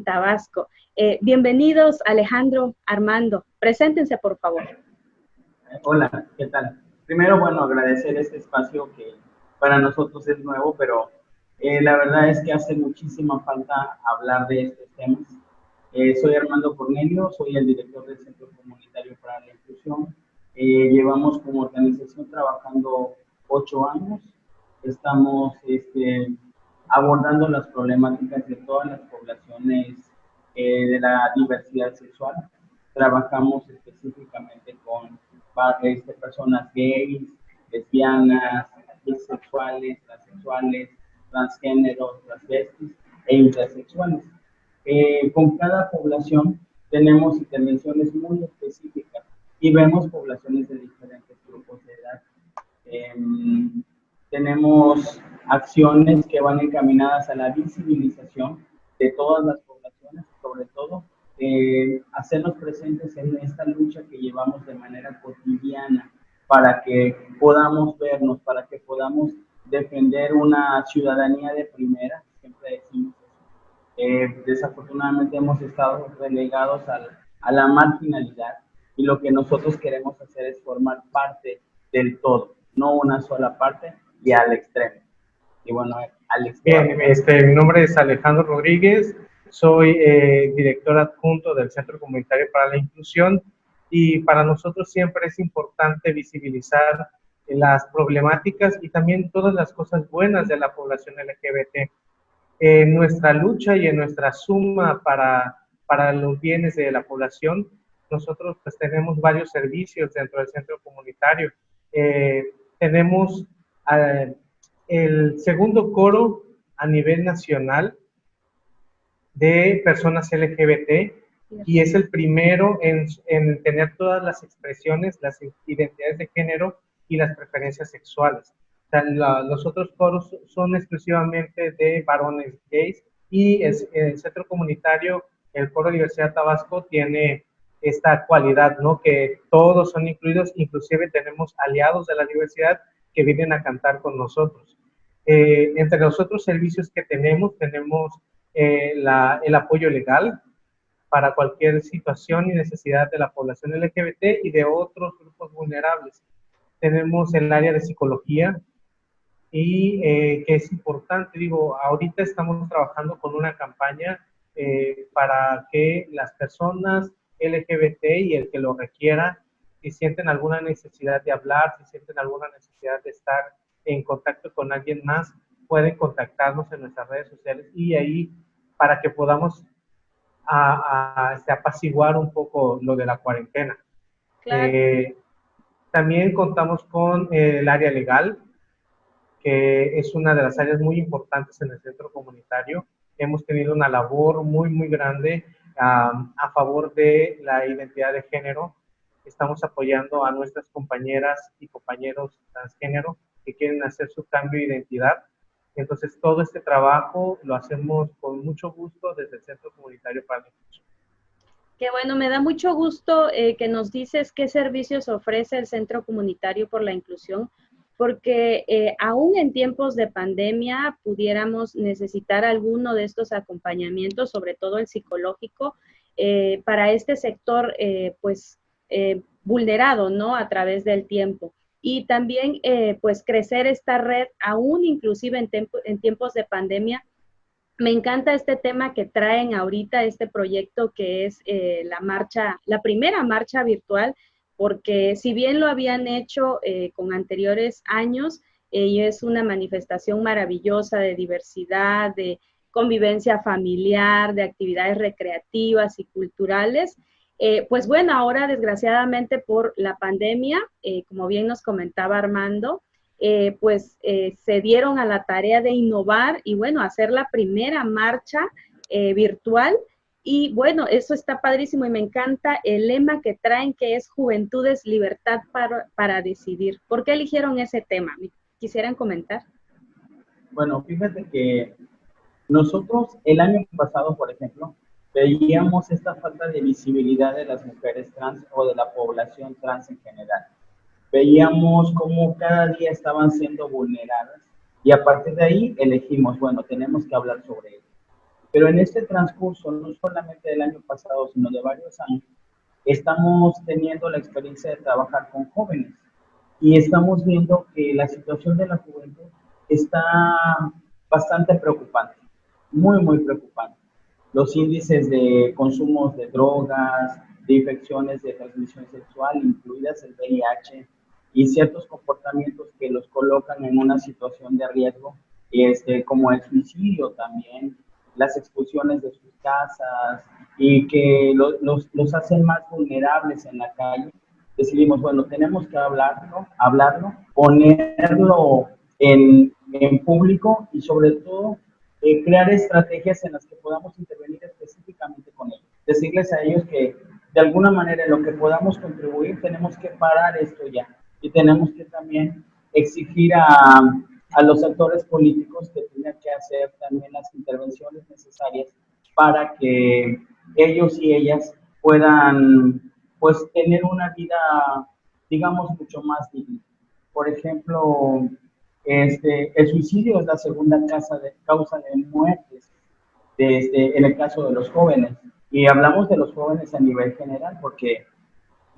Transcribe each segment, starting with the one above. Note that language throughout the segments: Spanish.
en Tabasco. Bienvenidos, Alejandro, Armando. Preséntense, por favor. Hola, ¿qué tal? Primero, bueno, agradecer este espacio que para nosotros es nuevo, pero la verdad es que hace muchísima falta hablar de estos temas. Soy Armando Cornelio, soy el director del Centro Comunitario para la Inclusión. Llevamos como organización trabajando 8 años. Estamos abordando las problemáticas de todas las poblaciones de la diversidad sexual. Trabajamos específicamente con personas gays, lesbianas, bisexuales, transexuales, transgéneros, transvestis e intersexuales. Con cada población tenemos intervenciones muy específicas y vemos poblaciones de diferentes grupos de edad. Tenemos acciones que van encaminadas a la visibilización de todas las poblaciones, sobre todo hacernos presentes en esta lucha que llevamos de manera cotidiana para que podamos vernos, para que podamos defender una ciudadanía de primera, siempre decimos eso. Desafortunadamente hemos estado relegados a la marginalidad y lo que nosotros queremos hacer es formar parte del todo, no una sola parte y al extremo. Y bueno, Alex. Bien, mi nombre es Alejandro Rodríguez, soy director adjunto del Centro Comunitario para la Inclusión y para nosotros siempre es importante visibilizar las problemáticas y también todas las cosas buenas de la población LGBT. En nuestra lucha y en nuestra suma para los bienes de la población, nosotros pues tenemos varios servicios dentro del centro comunitario. Tenemos el segundo coro a nivel nacional de personas LGBT y es el primero en tener todas las expresiones, las identidades de género y las preferencias sexuales. O sea, los otros coros son exclusivamente de varones gays y el centro comunitario, el Coro Diversidad Tabasco, tiene esta cualidad, ¿no? Que todos son incluidos, inclusive tenemos aliados de la diversidad que vienen a cantar con nosotros. Entre los otros servicios que tenemos el apoyo legal para cualquier situación y necesidad de la población LGBT y de otros grupos vulnerables. Tenemos el área de psicología y que es importante, digo, ahorita estamos trabajando con una campaña para que las personas LGBT y el que lo requiera, si sienten alguna necesidad de hablar, si sienten alguna necesidad de estar en contacto con alguien más, pueden contactarnos en nuestras redes sociales y ahí para que podamos apaciguar un poco lo de la cuarentena. Claro. También contamos con el área legal, que es una de las áreas muy importantes en el centro comunitario. Hemos tenido una labor muy, muy grande a favor de la identidad de género. Estamos apoyando a nuestras compañeras y compañeros transgénero que quieren hacer su cambio de identidad. Entonces, todo este trabajo lo hacemos con mucho gusto desde el Centro Comunitario para la Inclusión. Qué bueno, me da mucho gusto que nos dices qué servicios ofrece el Centro Comunitario por la Inclusión, porque aún en tiempos de pandemia pudiéramos necesitar alguno de estos acompañamientos, sobre todo el psicológico, para este sector vulnerado, ¿no? A través del tiempo. Y también pues crecer esta red, aún inclusive en tiempos de pandemia. Me encanta este tema que traen ahorita, este proyecto que es la primera marcha virtual, porque si bien lo habían hecho con anteriores años, es una manifestación maravillosa de diversidad, de convivencia familiar, de actividades recreativas y culturales. Pues bueno, ahora desgraciadamente por la pandemia, como bien nos comentaba Armando, se dieron a la tarea de innovar y bueno, hacer la primera marcha virtual. Y bueno, eso está padrísimo y me encanta el lema que traen, que es Juventudes, Libertad para Decidir. ¿Por qué eligieron ese tema? ¿Quisieran comentar? Bueno, fíjate que nosotros el año pasado, por ejemplo, veíamos esta falta de visibilidad de las mujeres trans o de la población trans en general. Veíamos cómo cada día estaban siendo vulneradas y a partir de ahí elegimos, bueno, tenemos que hablar sobre ello. Pero en este transcurso, no solamente del año pasado, sino de varios años, estamos teniendo la experiencia de trabajar con jóvenes y estamos viendo que la situación de la juventud está bastante preocupante, muy preocupante. Los índices de consumos de drogas, de infecciones de transmisión sexual, incluidas el VIH, y ciertos comportamientos que los colocan en una situación de riesgo, como el suicidio también, las expulsiones de sus casas, y que los hacen más vulnerables en la calle. Decidimos, bueno, tenemos que hablarlo, ponerlo en público y sobre todo crear estrategias en las que podamos intervenir específicamente con ellos. Decirles a ellos que de alguna manera en lo que podamos contribuir tenemos que parar esto ya y tenemos que también exigir a los actores políticos que tengan que hacer también las intervenciones necesarias para que ellos y ellas puedan pues tener una vida, digamos, mucho más digna. Por ejemplo, el suicidio es la segunda causa de muertes en el caso de los jóvenes. Y hablamos de los jóvenes a nivel general porque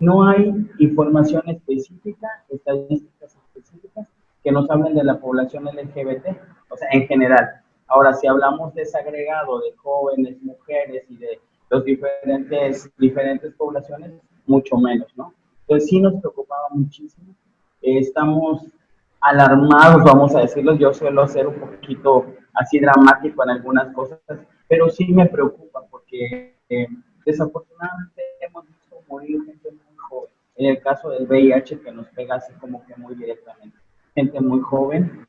no hay información específica, estadísticas específicas que nos hablen de la población LGBT, o sea, en general. Ahora, si hablamos desagregado de jóvenes, mujeres y de los diferentes poblaciones, mucho menos, ¿no? Entonces sí nos preocupaba muchísimo. Estamos alarmados, vamos a decirlo. Yo suelo ser un poquito así dramático en algunas cosas, pero sí me preocupa porque desafortunadamente hemos visto morir gente muy joven. En el caso del VIH, que nos pega así como que muy directamente. Gente muy joven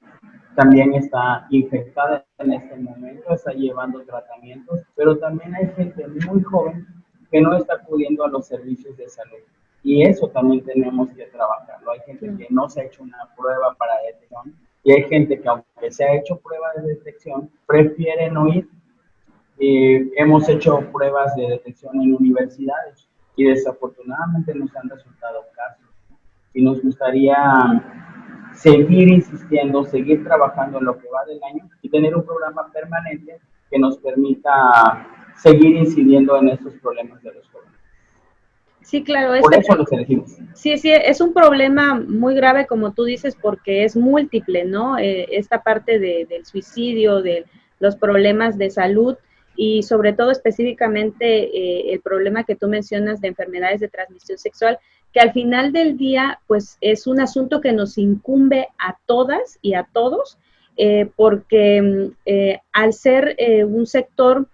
también está infectada en este momento, está llevando tratamientos, pero también hay gente muy joven que no está acudiendo a los servicios de salud. Y eso también tenemos que trabajarlo. Hay gente que no se ha hecho una prueba para detección y hay gente que aunque se ha hecho prueba de detección, prefiere no ir. Hemos hecho pruebas de detección en universidades y desafortunadamente nos han resultado casos. Y nos gustaría seguir insistiendo, seguir trabajando en lo que va del año y tener un programa permanente que nos permita seguir incidiendo en estos problemas de los jóvenes. Sí, claro. Por eso los elegimos. Sí, es un problema muy grave, como tú dices, porque es múltiple, ¿no? Esta parte del suicidio, de los problemas de salud y sobre todo específicamente el problema que tú mencionas de enfermedades de transmisión sexual, que al final del día, pues es un asunto que nos incumbe a todas y a todos, porque al ser un sector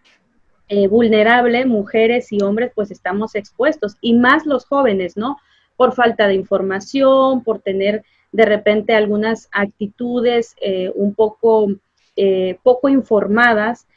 vulnerable, mujeres y hombres, pues estamos expuestos, y más los jóvenes, ¿no? Por falta de información, por tener de repente algunas actitudes un poco informadas,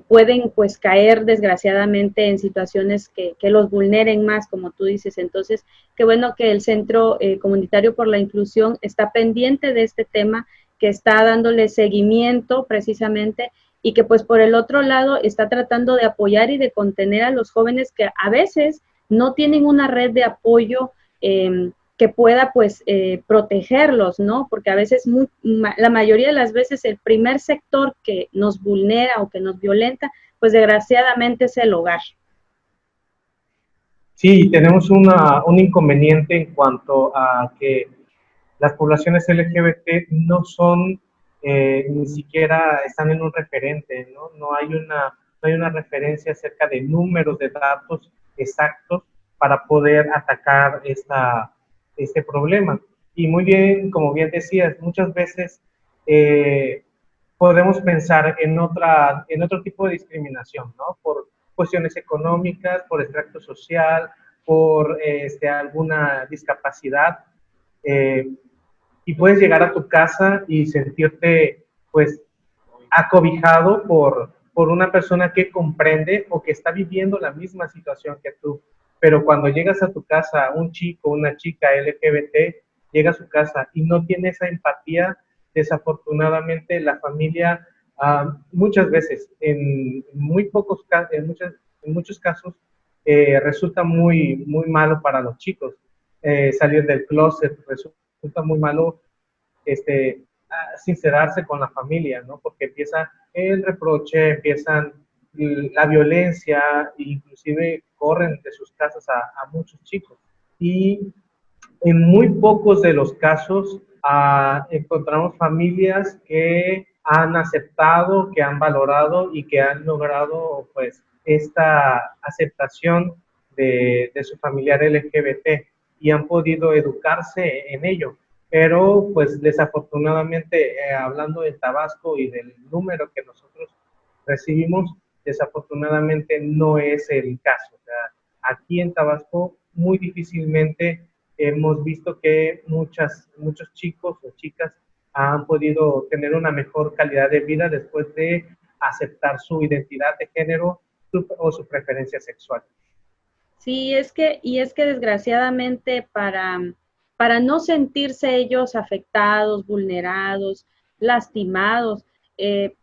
pueden pues caer desgraciadamente en situaciones que los vulneren más, como tú dices. Entonces, qué bueno que el Centro Comunitario por la Inclusión está pendiente de este tema, que está dándole seguimiento precisamente, y que pues por el otro lado está tratando de apoyar y de contener a los jóvenes que a veces no tienen una red de apoyo que pueda pues protegerlos, ¿no? Porque a veces, la mayoría de las veces, el primer sector que nos vulnera o que nos violenta, pues desgraciadamente es el hogar. Sí, tenemos un inconveniente en cuanto a que las poblaciones LGBT no son, ni siquiera están en un referente, ¿no? No hay una referencia acerca de números, de datos exactos para poder atacar este problema. Y muy bien, como bien decías, muchas veces podemos pensar en otro tipo de discriminación, ¿no? Por cuestiones económicas, por extracto social, por alguna discapacidad. Y puedes llegar a tu casa y sentirte, pues, acobijado por una persona que comprende o que está viviendo la misma situación que tú. Pero cuando llegas a tu casa, un chico, una chica LGBT, llega a su casa y no tiene esa empatía, desafortunadamente la familia, muchas veces, en muchos casos, resulta muy malo para los chicos. Salir del closet resulta muy malo, sincerarse con la familia, ¿no? Porque empieza el reproche, empiezan la violencia, inclusive corren de sus casas a muchos chicos. Y en muy pocos de los casos encontramos familias que han aceptado, que han valorado y que han logrado pues esta aceptación de su familiar LGBT y han podido educarse en ello. Pero pues desafortunadamente, hablando de Tabasco y del número que nosotros recibimos, desafortunadamente no es el caso. O sea, aquí en Tabasco muy difícilmente hemos visto que muchos chicos o chicas han podido tener una mejor calidad de vida después de aceptar su identidad de género o su preferencia sexual. Sí, es que desgraciadamente para no sentirse ellos afectados, vulnerados, lastimados,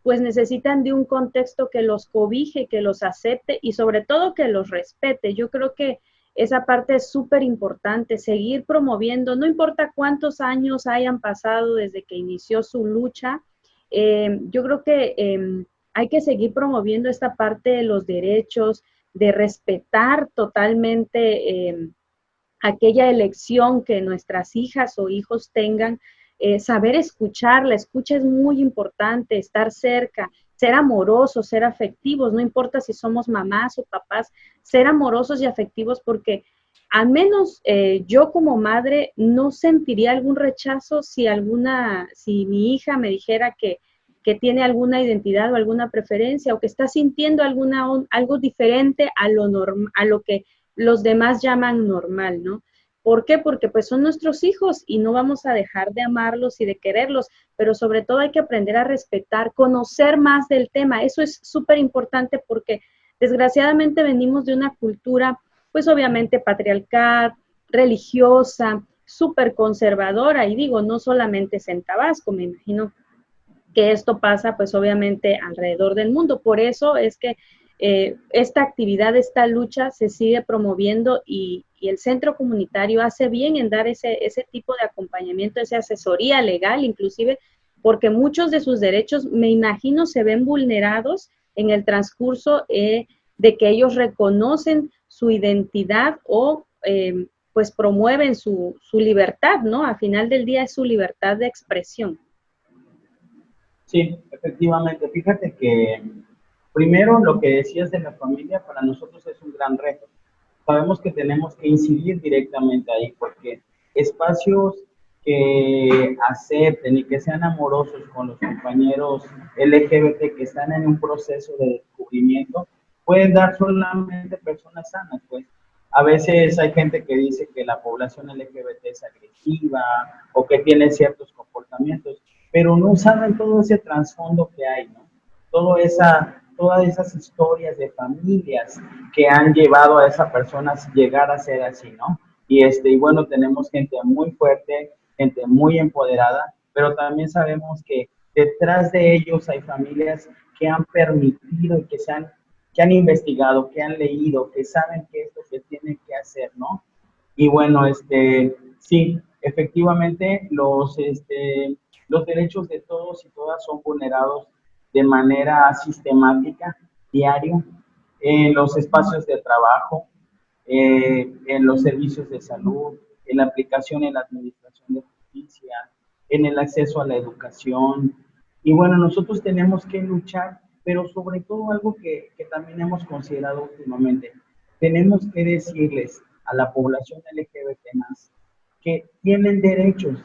pues necesitan de un contexto que los cobije, que los acepte y sobre todo que los respete. Yo creo que esa parte es súper importante, seguir promoviendo, no importa cuántos años hayan pasado desde que inició su lucha, yo creo que hay que seguir promoviendo esta parte de los derechos, de respetar totalmente aquella elección que nuestras hijas o hijos tengan, saber escuchar, la escucha es muy importante, estar cerca, ser amorosos, ser afectivos, no importa si somos mamás o papás, ser amorosos y afectivos porque al menos yo como madre no sentiría algún rechazo si mi hija me dijera que tiene alguna identidad o alguna preferencia o que está sintiendo algo diferente a lo que los demás llaman normal, ¿no? ¿Por qué? Porque pues son nuestros hijos y no vamos a dejar de amarlos y de quererlos, pero sobre todo hay que aprender a respetar, conocer más del tema. Eso es súper importante porque desgraciadamente venimos de una cultura, pues obviamente patriarcal, religiosa, súper conservadora, y digo, no solamente es en Tabasco, me imagino que esto pasa pues obviamente alrededor del mundo. Por eso es que esta actividad, esta lucha se sigue promoviendo y el centro comunitario hace bien en dar ese tipo de acompañamiento, esa asesoría legal inclusive, porque muchos de sus derechos, me imagino, se ven vulnerados en el transcurso de que ellos reconocen su identidad o pues promueven su libertad, ¿no? Al final del día es su libertad de expresión. Sí, efectivamente. Fíjate que primero lo que decías de la familia para nosotros es un gran reto. Sabemos que tenemos que incidir directamente ahí porque espacios que acepten y que sean amorosos con los compañeros LGBT que están en un proceso de descubrimiento pueden dar solamente personas sanas, pues. A veces hay gente que dice que la población LGBT es agresiva o que tiene ciertos comportamientos, pero no saben todo ese trasfondo que hay, ¿no? Todas esas historias de familias que han llevado a esa persona a llegar a ser así, ¿no? Y bueno, tenemos gente muy fuerte, gente muy empoderada, pero también sabemos que detrás de ellos hay familias que han permitido y que han investigado, que han leído, que saben qué es lo que tienen que hacer, ¿no? Y bueno, sí, efectivamente, los derechos de todos y todas son vulnerados de manera sistemática, diario, en los espacios de trabajo, en los servicios de salud, en la aplicación en la administración de justicia, en el acceso a la educación. Y bueno, nosotros tenemos que luchar, pero sobre todo algo que también hemos considerado últimamente, tenemos que decirles a la población LGBT más que tienen derechos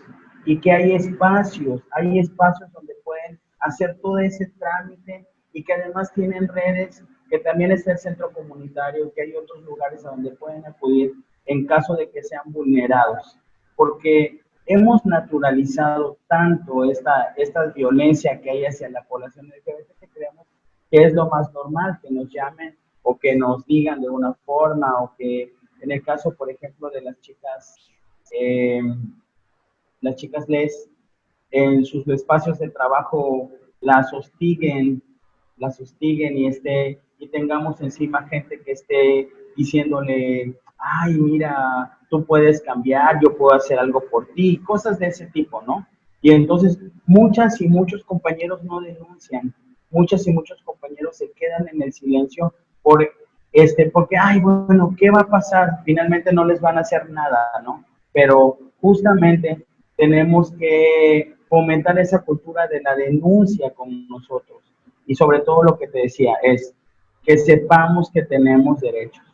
y que hay espacios donde pueden hacer todo ese trámite y que además tienen redes, que también está el centro comunitario, que hay otros lugares a donde pueden acudir en caso de que sean vulnerados, porque hemos naturalizado tanto esta violencia que hay hacia la población LGBT que creemos que es lo más normal, que nos llamen o que nos digan de una forma, o que en el caso, por ejemplo, de las chicas les en sus espacios de trabajo las hostiguen y tengamos encima gente que esté diciéndole, ay, mira, tú puedes cambiar, yo puedo hacer algo por ti, cosas de ese tipo, ¿no? Y entonces muchas y muchos compañeros no denuncian, muchas y muchos compañeros se quedan en el silencio porque, ay, bueno, ¿qué va a pasar? Finalmente no les van a hacer nada, ¿no? Pero justamente tenemos que fomentar esa cultura de la denuncia con nosotros. Y sobre todo lo que te decía es que sepamos que tenemos derechos,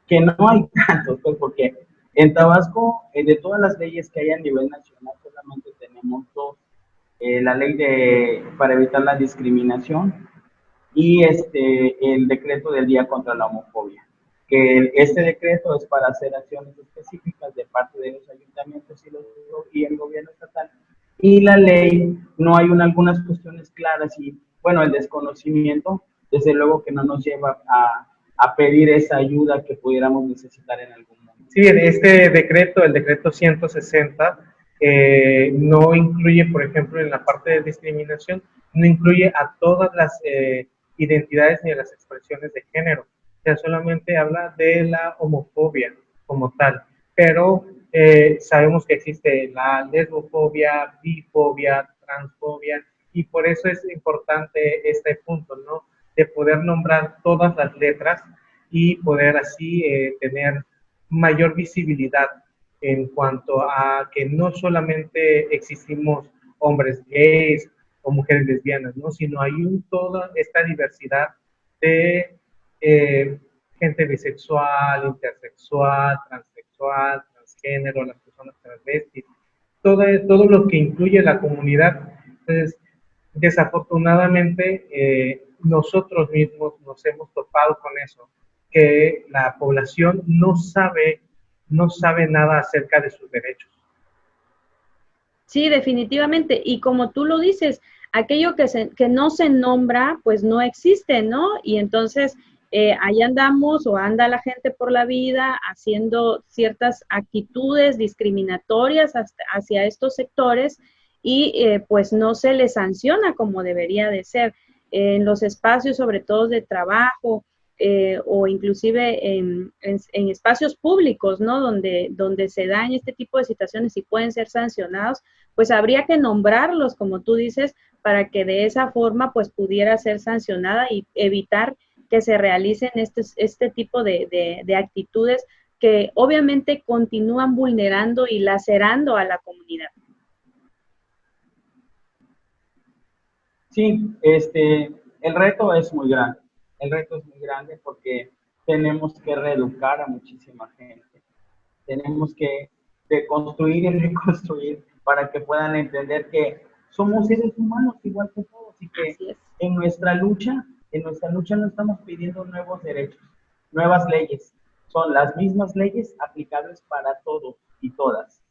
que no hay tantos, pues porque en Tabasco, de todas las leyes que hay a nivel nacional, solamente tenemos dos. La ley para evitar la discriminación y el decreto del Día contra la Homofobia. Que este decreto es para hacer acciones específicas de parte de los ayuntamientos y el gobierno estatal. Y la ley, no hay algunas cuestiones claras y, bueno, el desconocimiento, desde luego que no nos lleva a pedir esa ayuda que pudiéramos necesitar en algún momento. Sí, en este decreto, el decreto 160, no incluye, por ejemplo, en la parte de discriminación, no incluye a todas las identidades ni a las expresiones de género. O sea, solamente habla de la homofobia como tal. Pero sabemos que existe la lesbofobia, bifobia, transfobia, y por eso es importante este punto, ¿no? De poder nombrar todas las letras y poder así tener mayor visibilidad en cuanto a que no solamente existimos hombres gays o mujeres lesbianas, ¿no? Sino hay toda esta diversidad de gente bisexual, intersexual, transexual, transgénero, las personas transvestis, todo lo que incluye la comunidad. Entonces, desafortunadamente, nosotros mismos nos hemos topado con eso, que la población no sabe nada acerca de sus derechos. Sí, definitivamente. Y como tú lo dices, aquello que no se nombra, pues no existe, ¿no? Y entonces ahí andamos o anda la gente por la vida haciendo ciertas actitudes discriminatorias hacia estos sectores y pues no se les sanciona como debería de ser. En los espacios, sobre todo de trabajo, o inclusive en espacios públicos, ¿no? Donde se dan este tipo de situaciones y pueden ser sancionados, pues habría que nombrarlos, como tú dices, para que de esa forma pues pudiera ser sancionada y evitar que se realicen este tipo de actitudes que obviamente continúan vulnerando y lacerando a la comunidad. Sí, el reto es muy grande. El reto es muy grande porque tenemos que reeducar a muchísima gente. Tenemos que deconstruir y reconstruir para que puedan entender que somos seres humanos igual que todos y que en nuestra lucha no estamos pidiendo nuevos derechos, nuevas leyes. Son las mismas leyes aplicables para todos y todas.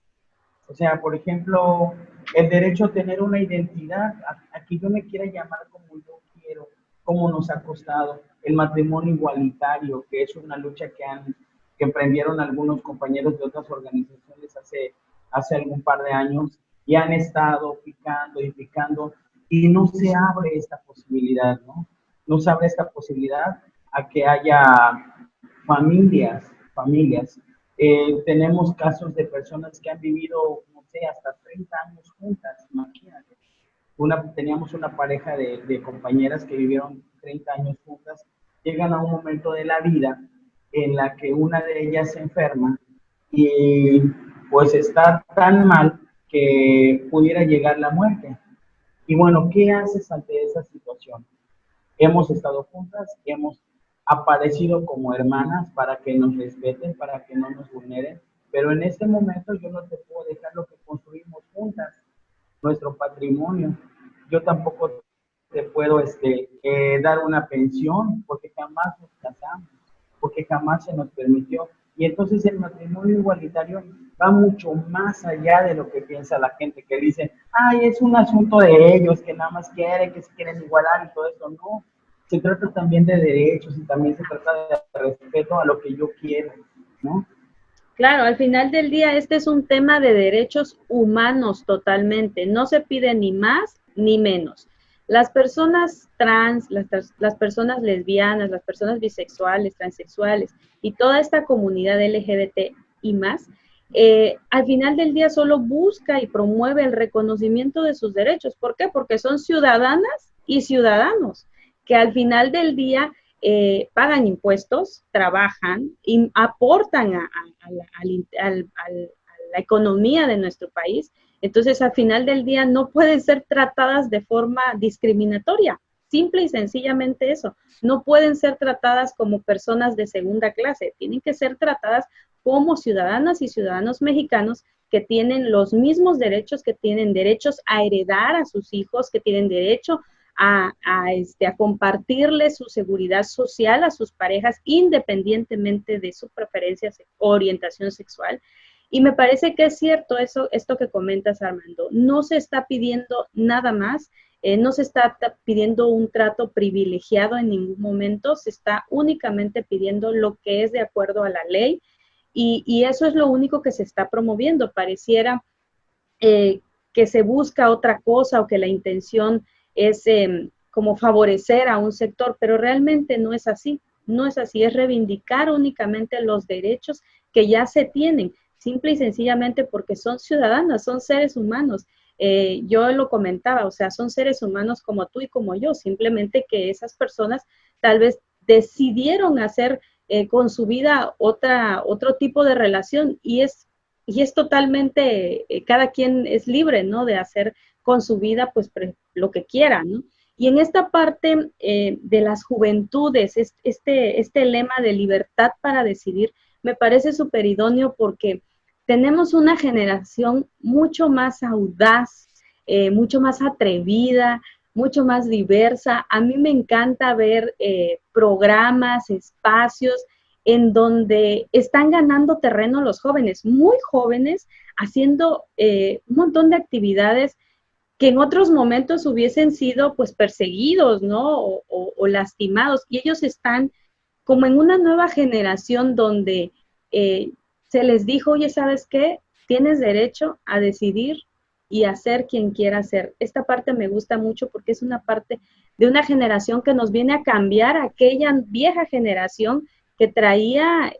O sea, por ejemplo, el derecho a tener una identidad, a que yo me quiera llamar como yo quiero, como nos ha costado, el matrimonio igualitario, que es una lucha que emprendieron algunos compañeros de otras organizaciones hace algún par de años y han estado picando y no se abre esta posibilidad, ¿no? No se abre esta posibilidad a que haya familias. Tenemos casos de personas que han vivido, no sé, hasta 30 años juntas, imagínate. Teníamos una pareja de compañeras que vivieron 30 años juntas, llegan a un momento de la vida en la que una de ellas se enferma y pues está tan mal que pudiera llegar la muerte. Y bueno, ¿qué haces ante esa situación? Hemos estado juntas, hemos aparecido como hermanas para que nos respeten, para que no nos vulneren, pero en este momento yo no te puedo dejar lo que construimos juntas, nuestro patrimonio. Yo tampoco te puedo dar una pensión porque jamás nos casamos, porque jamás se nos permitió. Y entonces el matrimonio igualitario va mucho más allá de lo que piensa la gente, que dice, ay, es un asunto de ellos, que nada más quieren, que se quieren igualar y todo eso. No, se trata también de derechos y también se trata de respeto a lo que yo quiero, ¿no? Claro, al final del día este es un tema de derechos humanos totalmente, no se pide ni más ni menos. Las personas trans, las personas lesbianas, las personas bisexuales, transexuales y toda esta comunidad LGBT y más, al final del día solo busca y promueve el reconocimiento de sus derechos. ¿Por qué? Porque son ciudadanas y ciudadanos, que al final del día pagan impuestos, trabajan y aportan a la economía de nuestro país. Entonces, al final del día no pueden ser tratadas de forma discriminatoria, simple y sencillamente eso. No pueden ser tratadas como personas de segunda clase, tienen que ser tratadas como ciudadanas y ciudadanos mexicanos que tienen los mismos derechos, que tienen derechos a heredar a sus hijos, que tienen derecho a compartirles su seguridad social a sus parejas independientemente de su preferencia o orientación sexual. Y me parece que es cierto esto que comentas, Armando. No se está pidiendo nada más, no se está pidiendo un trato privilegiado en ningún momento, se está únicamente pidiendo lo que es de acuerdo a la ley y eso es lo único que se está promoviendo. Pareciera que se busca otra cosa o que la intención es como favorecer a un sector, pero realmente no es así, no es así, es reivindicar únicamente los derechos que ya se tienen, simple y sencillamente porque son ciudadanas, son seres humanos. Yo lo comentaba, o sea, son seres humanos como tú y como yo, simplemente que esas personas tal vez decidieron hacer con su vida otro tipo de relación y es totalmente, cada quien es libre, ¿no? De hacer con su vida, pues, lo que quiera, ¿no? Y en esta parte de las juventudes, este lema de libertad para decidir, me parece súper idóneo porque tenemos una generación mucho más audaz, mucho más atrevida, mucho más diversa. A mí me encanta ver programas, espacios en donde están ganando terreno los jóvenes, muy jóvenes, haciendo un montón de actividades que en otros momentos hubiesen sido pues perseguidos, ¿no? O lastimados. Y ellos están como en una nueva generación donde se les dijo, oye, ¿sabes qué? Tienes derecho a decidir y a ser quien quiera ser. Esta parte me gusta mucho porque es una parte de una generación que nos viene a cambiar aquella vieja generación que traía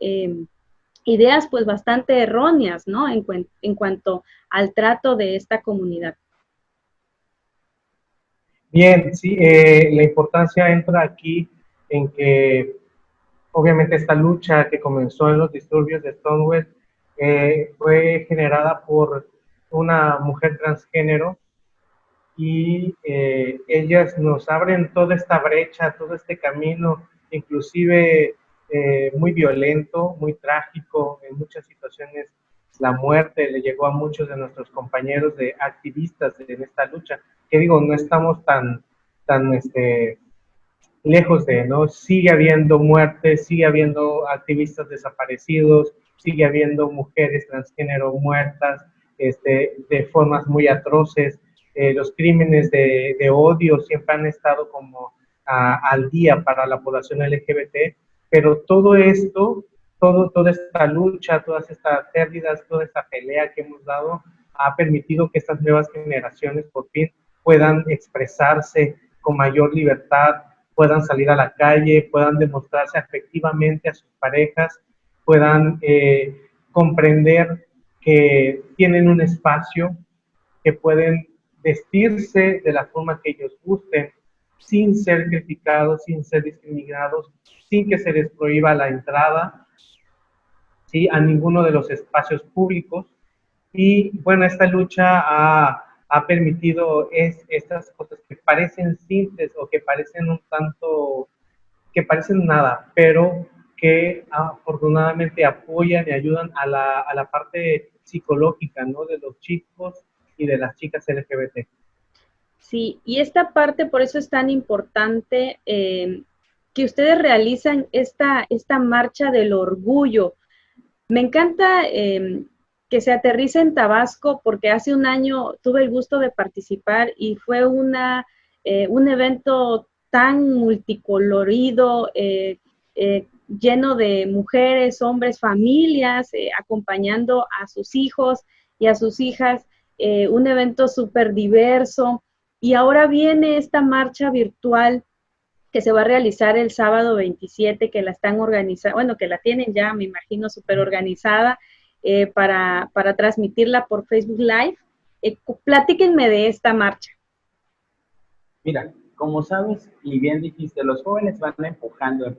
ideas pues bastante erróneas, ¿no? En cuanto al trato de esta comunidad. Bien, sí, la importancia entra aquí en que obviamente esta lucha que comenzó en los disturbios de Stonewall fue generada por una mujer transgénero y ellas nos abren toda esta brecha, todo este camino, inclusive muy violento, muy trágico, en muchas situaciones la muerte le llegó a muchos de nuestros compañeros de activistas en esta lucha, que digo, no estamos tan lejos de, ¿no? Sigue habiendo muertes, sigue habiendo activistas desaparecidos, sigue habiendo mujeres transgénero muertas de formas muy atroces. Los crímenes de odio siempre han estado como al día para la población LGBT, pero todo esto, toda esta lucha, todas estas pérdidas, toda esta pelea que hemos dado, ha permitido que estas nuevas generaciones por fin puedan expresarse con mayor libertad, puedan salir a la calle, puedan demostrarse afectivamente a sus parejas, puedan comprender que tienen un espacio, que pueden vestirse de la forma que ellos gusten, sin ser criticados, sin ser discriminados, sin que se les prohíba la entrada, ¿sí? A ninguno de los espacios públicos. Y bueno, esta lucha ha permitido estas cosas que parecen simples o que parecen un tanto, que parecen nada, pero que afortunadamente apoyan y ayudan a la parte psicológica, ¿no? De los chicos y de las chicas LGBT. Sí, y esta parte por eso es tan importante que ustedes realizan esta marcha del orgullo. Me encanta que se aterrice en Tabasco porque hace un año tuve el gusto de participar y fue un evento tan multicolorido, lleno de mujeres, hombres, familias, acompañando a sus hijos y a sus hijas, un evento súper diverso. Y ahora viene esta marcha virtual que se va a realizar el sábado 27, que la están organizando, bueno, que la tienen ya, me imagino, súper organizada para transmitirla por Facebook Live. Platíquenme de esta marcha. Mira, como sabes y bien dijiste, los jóvenes van empujando.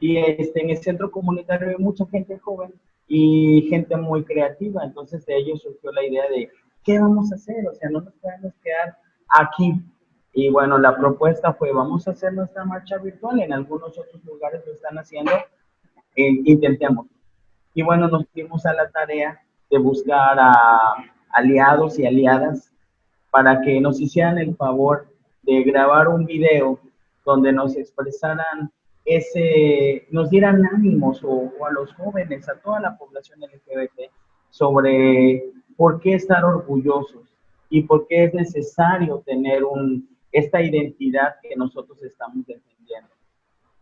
Y en el centro comunitario hay mucha gente joven y gente muy creativa, entonces de ellos surgió la idea de, ¿qué vamos a hacer? O sea, no nos podemos quedar aquí. Y bueno, la propuesta fue, vamos a hacer nuestra marcha virtual, en algunos otros lugares lo están haciendo, intentemos. Y bueno, nos dimos a la tarea de buscar a aliados y aliadas para que nos hicieran el favor de grabar un video donde nos expresaran nos dieran ánimos o a los jóvenes, a toda la población LGBT, sobre por qué estar orgullosos y por qué es necesario tener esta identidad que nosotros estamos defendiendo.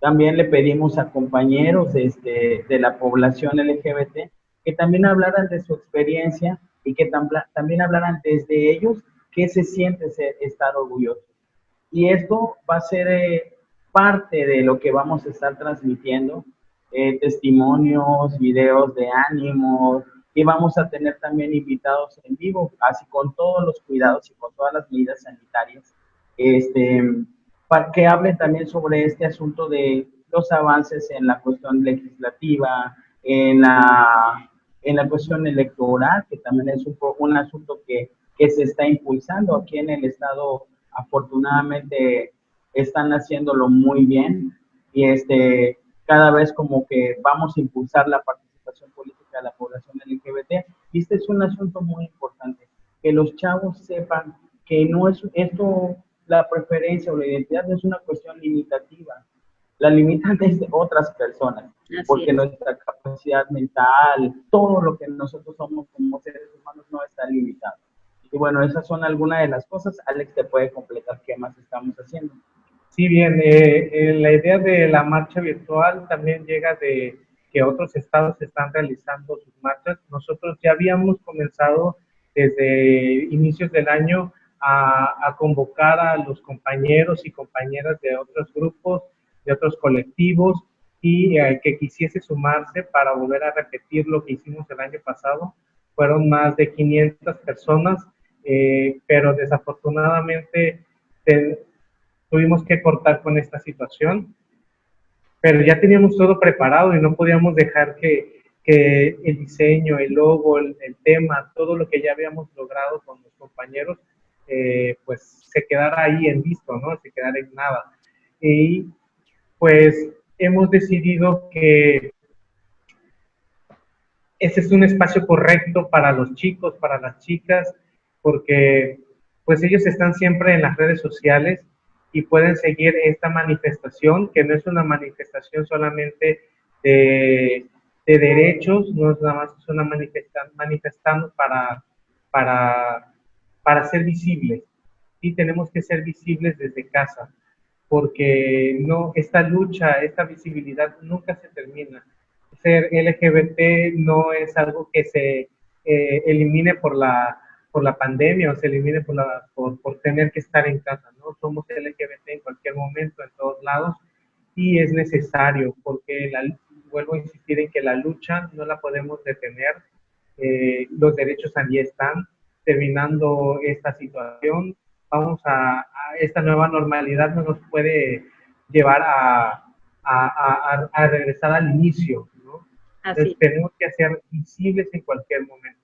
También le pedimos a compañeros de la población LGBT que también hablaran de su experiencia y que también hablaran desde ellos qué se siente estar orgullosos. Y esto va a ser parte de lo que vamos a estar transmitiendo, testimonios, videos de ánimos, y vamos a tener también invitados en vivo, así con todos los cuidados y con todas las medidas sanitarias, para que hablen también sobre este asunto de los avances en la cuestión legislativa, en la cuestión electoral, que también es un asunto que se está impulsando aquí en el estado. Afortunadamente están haciéndolo muy bien y cada vez como que vamos a impulsar la participación política de la población LGBT. Y este es un asunto muy importante, que los chavos sepan que no es esto, la preferencia o la identidad no es una cuestión limitativa. La limitante es de otras personas, porque nuestra capacidad mental, todo lo que nosotros somos como seres humanos no está limitado. Y bueno, esas son algunas de las cosas. Alex te puede completar qué más estamos haciendo. Sí, bien, la idea de la marcha virtual también llega de que otros estados están realizando sus marchas. Nosotros ya habíamos comenzado desde inicios del año a convocar a los compañeros y compañeras de otros grupos, de otros colectivos, y que quisiese sumarse para volver a repetir lo que hicimos el año pasado. Fueron más de 500 personas, pero desafortunadamente tuvimos que cortar con esta situación, pero ya teníamos todo preparado y no podíamos dejar que el diseño, el logo, el tema, todo lo que ya habíamos logrado con los compañeros, pues se quedara ahí en visto, ¿no? Se quedara en nada. Y pues hemos decidido que ese es un espacio correcto para los chicos, para las chicas, porque pues ellos están siempre en las redes sociales y pueden seguir esta manifestación, que no es una manifestación solamente de derechos, no es nada más es una manifestando para ser visibles. Y tenemos que ser visibles desde casa, porque no, esta lucha, esta visibilidad nunca se termina. Ser LGBT no es algo que se elimine por la pandemia o se elimine por tener que estar en casa, ¿no? Somos LGBT en cualquier momento, en todos lados, y es necesario, porque vuelvo a insistir en que la lucha no la podemos detener, los derechos allí están. Terminando esta situación, vamos a esta nueva normalidad no nos puede llevar a regresar al inicio, ¿no? Entonces, tenemos que hacer visibles en cualquier momento.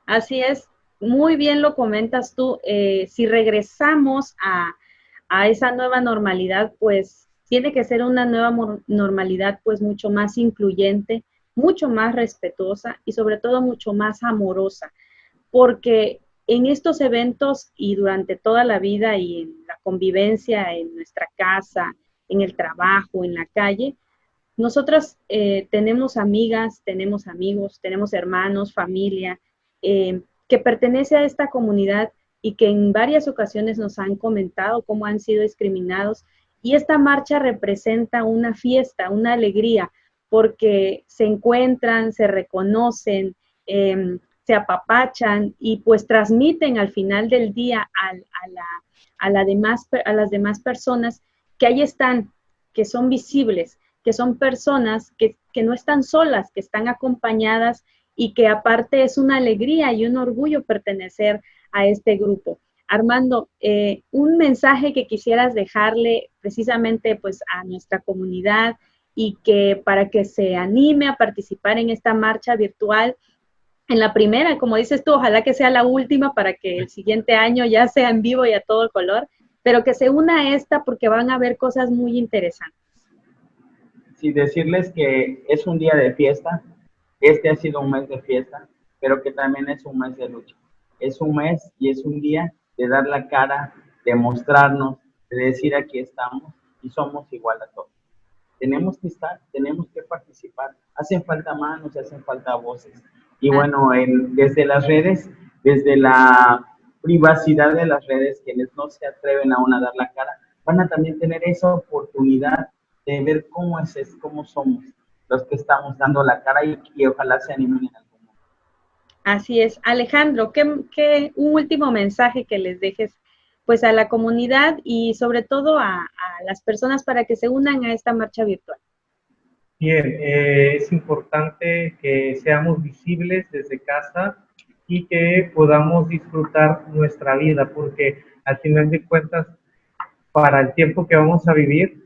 Así es, muy bien lo comentas tú. Si regresamos a esa nueva normalidad, pues tiene que ser una nueva normalidad pues mucho más incluyente, mucho más respetuosa y sobre todo mucho más amorosa, porque en estos eventos y durante toda la vida y en la convivencia en nuestra casa, en el trabajo, en la calle, nosotras tenemos amigas, tenemos amigos, tenemos hermanos, familia, que pertenece a esta comunidad y que en varias ocasiones nos han comentado cómo han sido discriminados. Y esta marcha representa una fiesta, una alegría, porque se encuentran, se reconocen, se apapachan y pues transmiten al final del día a las demás personas que ahí están, que son visibles, que son personas que no están solas, que están acompañadas y que aparte es una alegría y un orgullo pertenecer a este grupo. Armando, un mensaje que quisieras dejarle precisamente pues a nuestra comunidad y que para que se anime a participar en esta marcha virtual, en la primera, como dices tú, ojalá que sea la última para que el siguiente año ya sea en vivo y a todo color, pero que se una a esta porque van a haber cosas muy interesantes. Sí, decirles que es un día de fiesta, este ha sido un mes de fiesta, pero que también es un mes de lucha. Es un mes y es un día de dar la cara, de mostrarnos, de decir aquí estamos y somos igual a todos. Tenemos que estar, tenemos que participar. Hacen falta manos, hacen falta voces. Y bueno, desde las redes, desde la privacidad de las redes, quienes no se atreven aún a dar la cara, van a también tener esa oportunidad de ver cómo somos los que estamos dando la cara y ojalá se animen en algún momento. Así es. Alejandro, ¿qué un último mensaje que les dejes pues a la comunidad y sobre todo a las personas para que se unan a esta marcha virtual? Bien, es importante que seamos visibles desde casa y que podamos disfrutar nuestra vida, porque al final de cuentas, para el tiempo que vamos a vivir,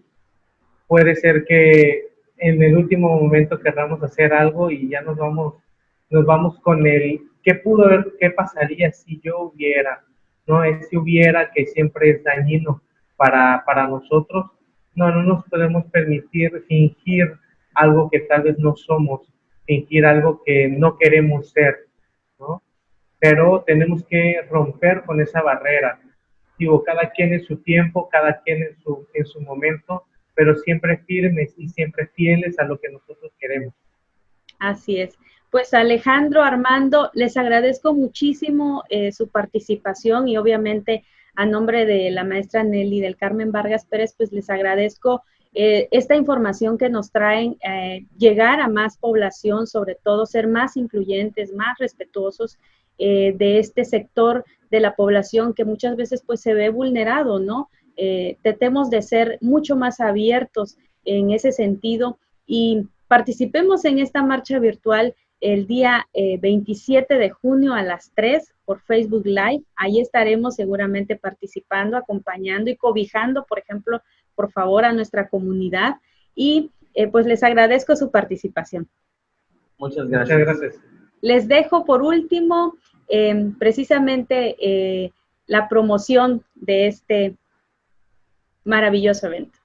puede ser que en el último momento queramos hacer algo y ya nos vamos con el qué pudo haber, qué pasaría si yo hubiera, ¿no? Ese hubiera que siempre es dañino para nosotros. No nos podemos permitir fingir algo que tal vez no somos, fingir algo que no queremos ser, ¿no? Pero tenemos que romper con esa barrera. Digo, cada quien en su tiempo, cada quien en su momento, pero siempre firmes y siempre fieles a lo que nosotros queremos. Así es. Pues Alejandro, Armando, les agradezco muchísimo su participación y obviamente a nombre de la maestra Nelly del Carmen Vargas Pérez, pues les agradezco esta información que nos traen, llegar a más población, sobre todo ser más incluyentes, más respetuosos de este sector de la población que muchas veces pues se ve vulnerado, ¿no? Tratemos de ser mucho más abiertos en ese sentido y participemos en esta marcha virtual el día 27 de junio a las 3 por Facebook Live. Ahí estaremos seguramente participando, acompañando y cobijando, por ejemplo, por favor, a nuestra comunidad. Y pues les agradezco su participación. Muchas gracias. Muchas gracias. Les dejo por último precisamente la promoción de este maravilloso evento.